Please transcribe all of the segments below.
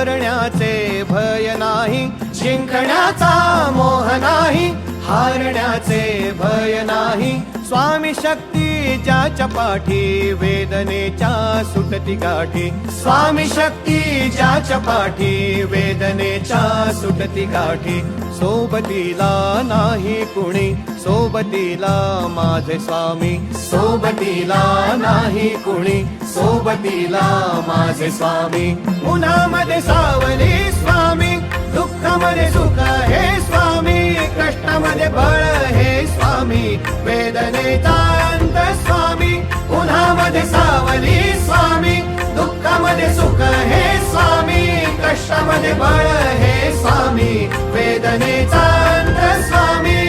हारण्याचे भय नाही, जिंकण्याचा मोह नाही, हारण्याचे भय नाही. स्वामी शक्ती ज्याच्या पाठी, वेदनेच्या सुटती गाठी. स्वामी शक्ती ज्याच्या पाठी, वेदनेच्या सुटती गाठी. सोबतीला नाही कुणी, सोबतीला माझे स्वामी. सोबतीला नाही कुणी, सोबतीला माझे स्वामी. उन्हामध्ये सावली स्वामी, दुःखामध्ये सुख हे स्वामी, कष्टामध्ये बळ हे स्वामी, वेदनेचा अंत स्वामी. उन्हामध्ये सावली स्वामी, दुःखामध्ये सुख हे स्वामी, कष्टामध्ये बळ हे स्वामी, वेदनेचा अंत स्वामी.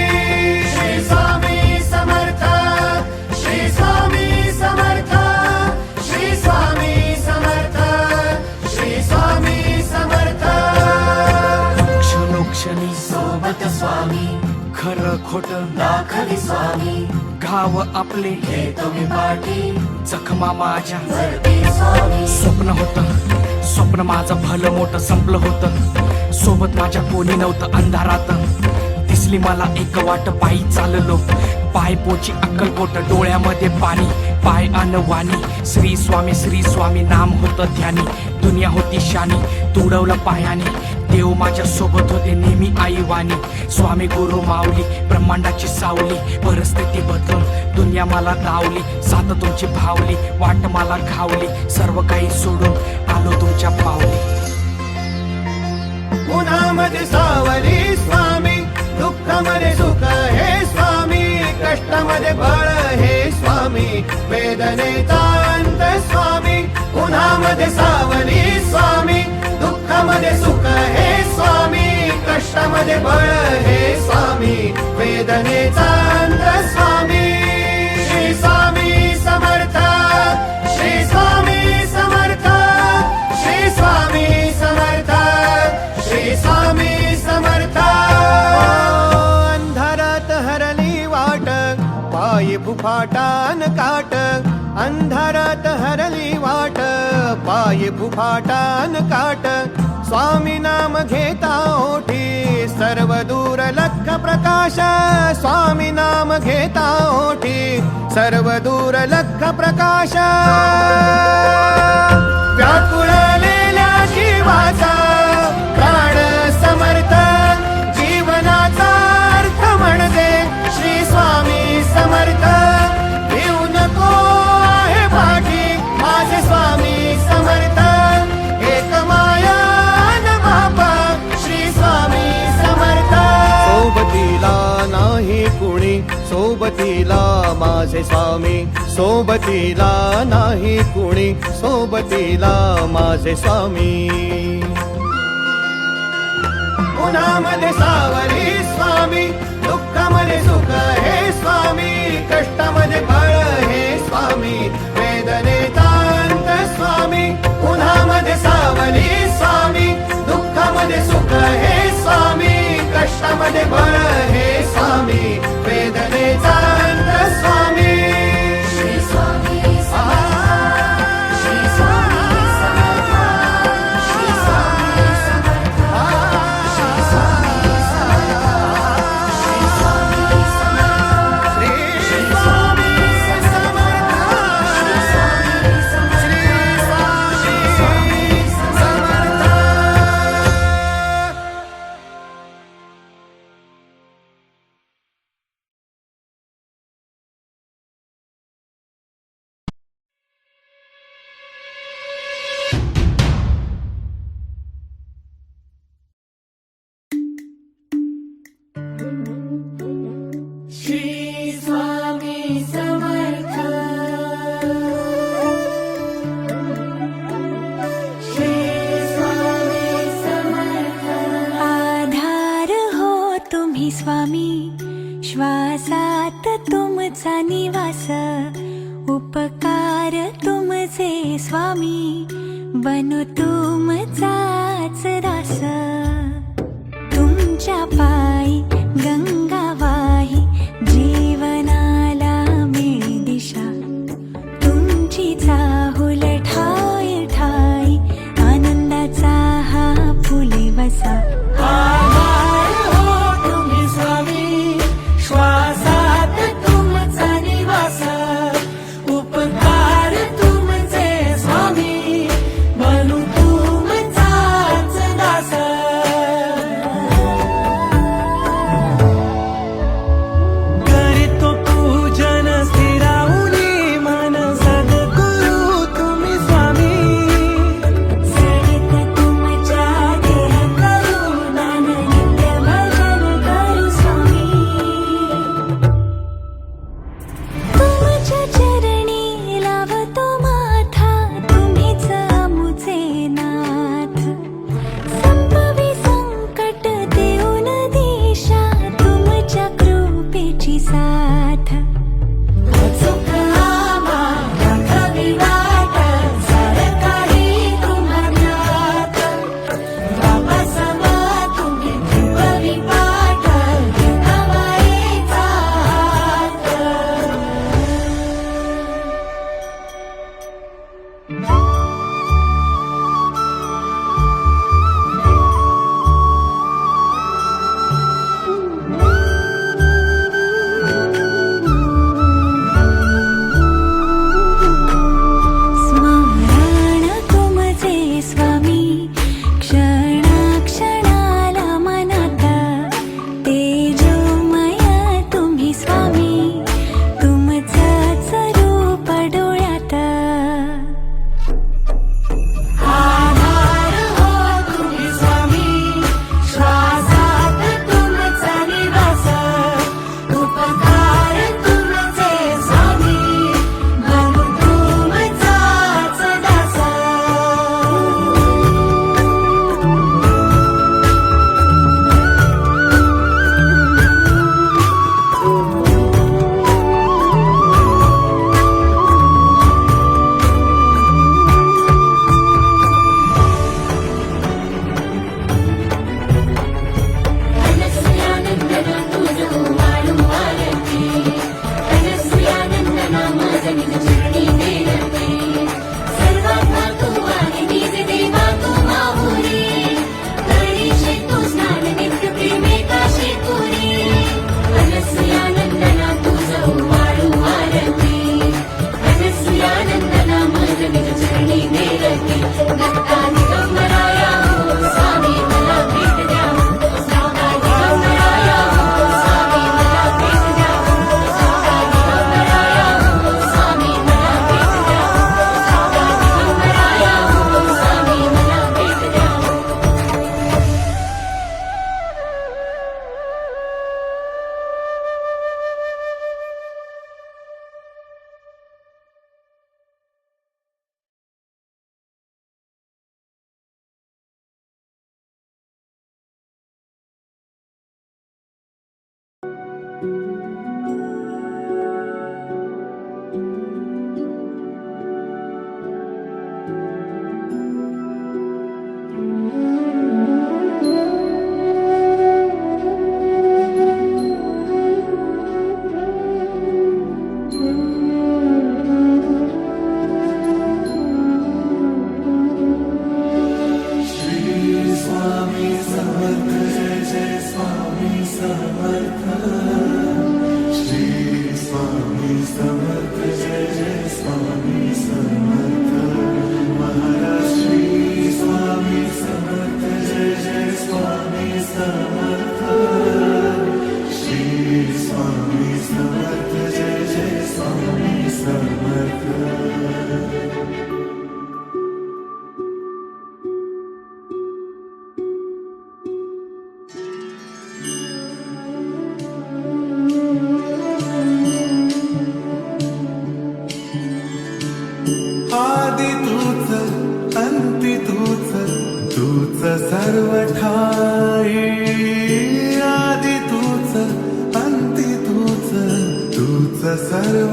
श्री स्वामी समर्थ, श्री स्वामी समर्थ, श्री स्वामी समर्थ, श्री स्वामी समर्थ. क्षणोक्षणी सोबत स्वामी, खरं खोट दाखवी स्वामी, घाव आपले हे तुम्ही पाठी, जखमा माझ्या भरती स्वामी. स्वप्न होतं, स्वप्न माझं भलं मोठं संपलं होतं. सोबत माझ्या कोणी नव्हतं अंधारात. दिसली मला एक वाट, पायी चाललो, पाय पोची अक्कलकोट, डोळ्यामध्ये पाणी, पाय अनवाणी. श्री स्वामी नाम होतं ध्यानी. दुनिया होती शानी, तुडवलं पायाने. देव माझ्या सोबत होते नेहमी आईवानी. स्वामी गुरु माऊली, ब्रह्मांडाची सावली. परिस्थिती बदलून दुनिया मला धावली. साथ तुमची भावली, वाट मला घावली. सर्व काही सोडून आलो तुमच्या पावली. उन्हामध्ये सावली स्वामी, दुःखामध्ये सुख हे स्वामी, कष्टामध्ये बळ हे स्वामी, वेदनेचा अंत स्वामी. उन्हामध्ये सावली स्वामी, दुःखामध्ये सुख हे स्वामी, कष्टामध्ये बळ हे स्वामी, वेदनेचा अंत स्वामी. श्री स्वामी समर्थ, श्री स्वामी समर्थ, श्री स्वामी समर्थ, श्री स्वामी समर्थ. अंधारात हरली वाट, पायी फुफाटान काट. अंधारात हरली वाट, पायी फुफाटान काट. स्वामी नाम घेता ओठी, सर्व दूर लख प्रकाश. स्वामी नाम घेता ओठी, सर्व दूर लख प्रकाश. व्याकुळलेल्या जीवाचा प्राण समर्थ, जीवनाचा अर्थ म्हणजे श्री स्वामी समर्थ. भिऊ नको आहे पाठी, माझे स्वामी समर्थ. एक माया न बापा, श्री स्वामी समर्थ. सोबतीला नाही कुणी, सोबतीला माझे स्वामी. सोबतीला नाही कुणी, सोबतीला माझे स्वामी. उन्हामध्ये सावली स्वामी, दुःखामध्ये सुख हे स्वामी, कष्टामध्ये बळ हे स्वामी, वेदनेचा अंत स्वामी. उन्हामध्ये सावली स्वामी, दुःखामध्ये सुख हे स्वामी, कष्टामध्ये बळ हे स्वामी, वेदनेचा अंत स्वामी. श्री स्वामी समर्थ, श्री स्वामी समर्थ, श्री स्वामी समर्थ, श्री स्वामी समर्थ, श्री स्वामी समर्थ, श्री स्वामी समर्थ, श्री स्वामी समर्थ, श्री स्वामी समर्थ. श्री स्वामी समर्थ, श्री स्वामी समर्थ. आधार हो तुम्ही स्वामी, श्वासात तुमचा निवास. उपकार तुमचे स्वामी, बनू तुमचाच दास. तुमच्या पायी गंगा वाही, जीवनाला मिळी दिशा. तुमची चाहुल ठाई ठाई, आनंदाचा हा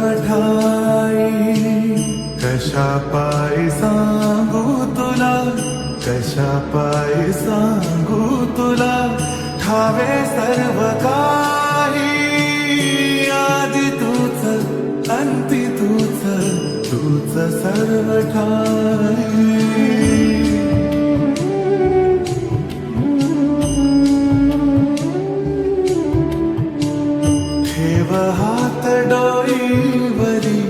सर्व ठाई कशा पायी सांगू तुला कशा पायी सांगू तुला ठावे सर्व काही आदि तूच अंती तूच तूच सर्व ठाई ठेव हात डोईवरी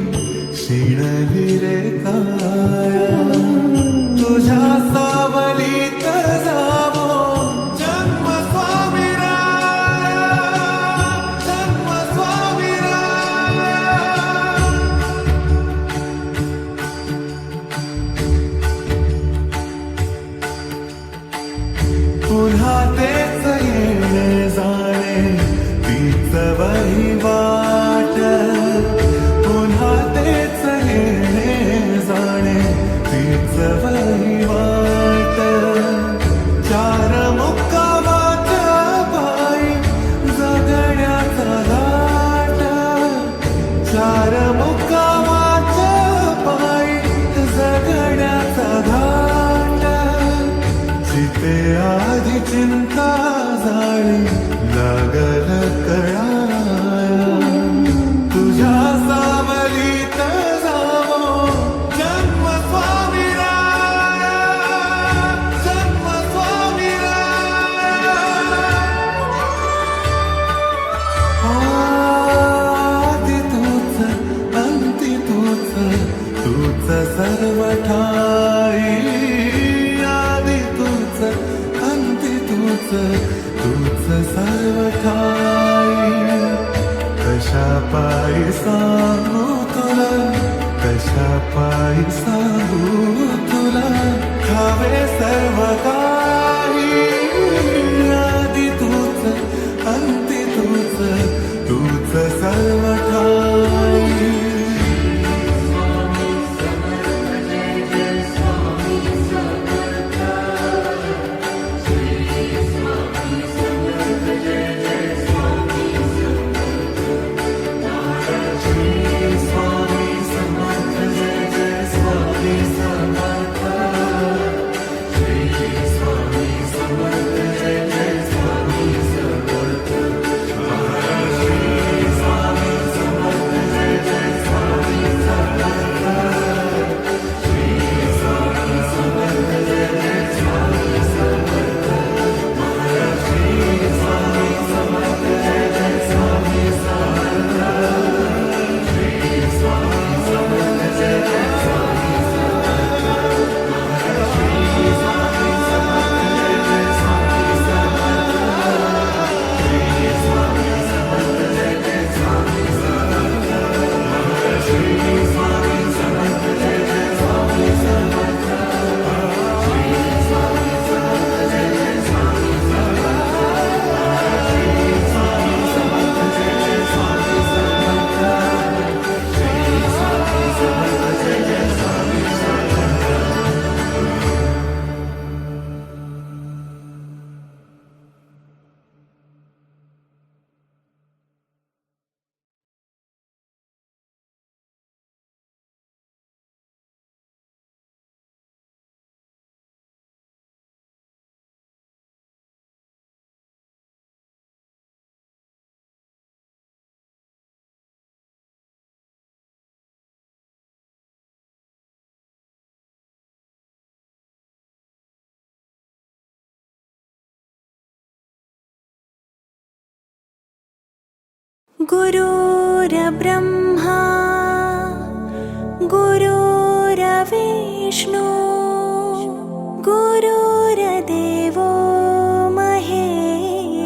शिणली रे काया तुझ्या सावलीत जावो जन्म स्वामीराया जन्म स्वामीराया पुन्हा तेच येणे जाणे तीच वहिवाट पुन्हा तेच येणे जाणे तीच वहिवाट चार मुक्कामाच्या पायी जगण्याचा घाट चार मुक्कामाच्या पायी जगण्याचा घाट जिथे आधी चिंता झाली लागल कळाया तुझ्या सावलीत जावो जन्म स्वामीराया जन्म स्वामीराया आदि तूच अंती तूच तूच सर्व ठाई आदि तूच अंती तूच तूच सर्व ठाई कशा पायी सांगू तुला कशा पायी सांगू तुला ठावे सर्व काही आदि तूच अंती तूच तूच सर्व ठाई गुरुर्ब्रह्मा गुरुर्विष्णु गुरुर्देवो महेश्वरः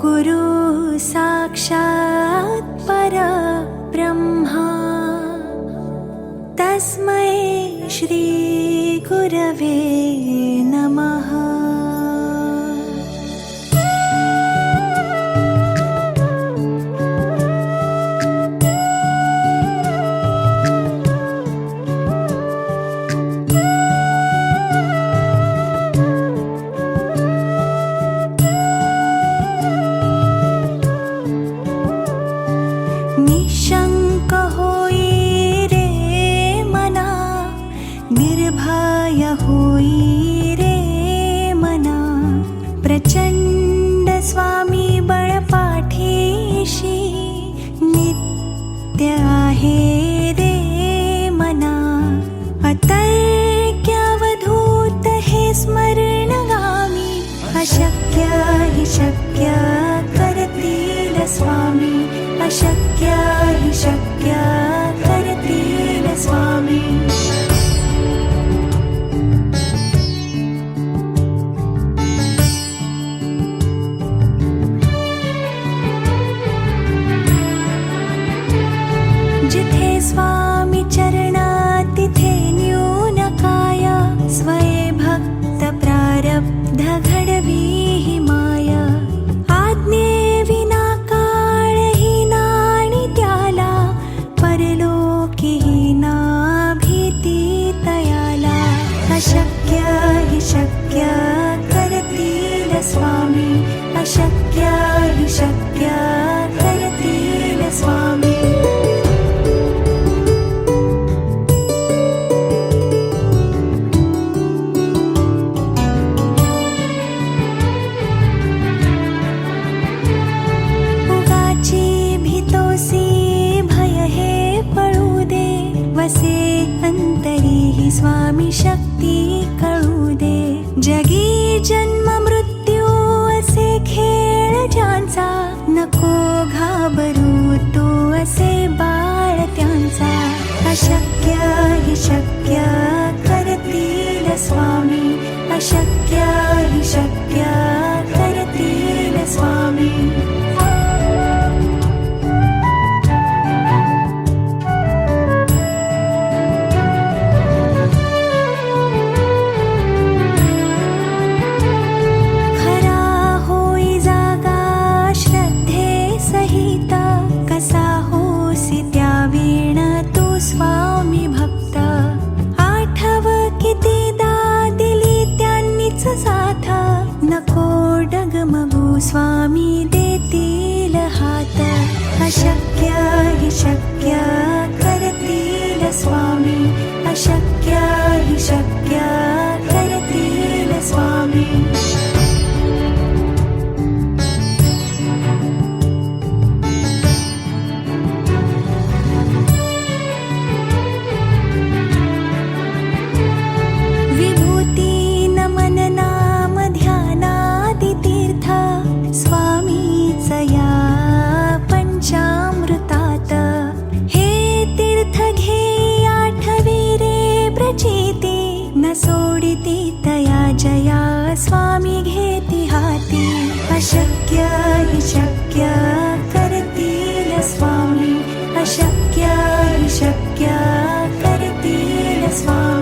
गुरु साक्षात् परब्रह्मा तस्मै श्री गुरवे नमः। हे रे मना अतर्क्यावधूत हे स्मरणगामी अशक्य हि शक्य करतील स्वामी अशक्य हि शक्य करतील स्वामी जिथे स्वामी चरणा तिथे न्यूनकाय स्वये भक्त प्रारब्ध घडवी हि माया आज्ञे विना काळही नाणी त्याला परलोकीही ना भीती तयाला अशक्य हि शक्य करतील स्वामी अशक्य हि शक्य करतील स्वामी वसे अंतरी ही स्वामी शक्ती कळू दे जगी जन्म मृत्यू असे खेळ ज्यांचा नको घाबरू तू असे बाळ त्यांचा अशक्य हि शक्य करतील स्वामी अशक्य हि शक्य करतील स्वामी स्वामी भक्त आठव कितीदा दिली त्यांनीच साथ नको डगमगू स्वामी देतील हात अशक्य हि शक्य करतील स्वामी अशक्य हि शक्य करतील स्वामी सोडिती तया जया स्वामी घेती हाती अशक्य हि शक्य करतील स्वामी अशक्य हि शक्य करतील स्वामी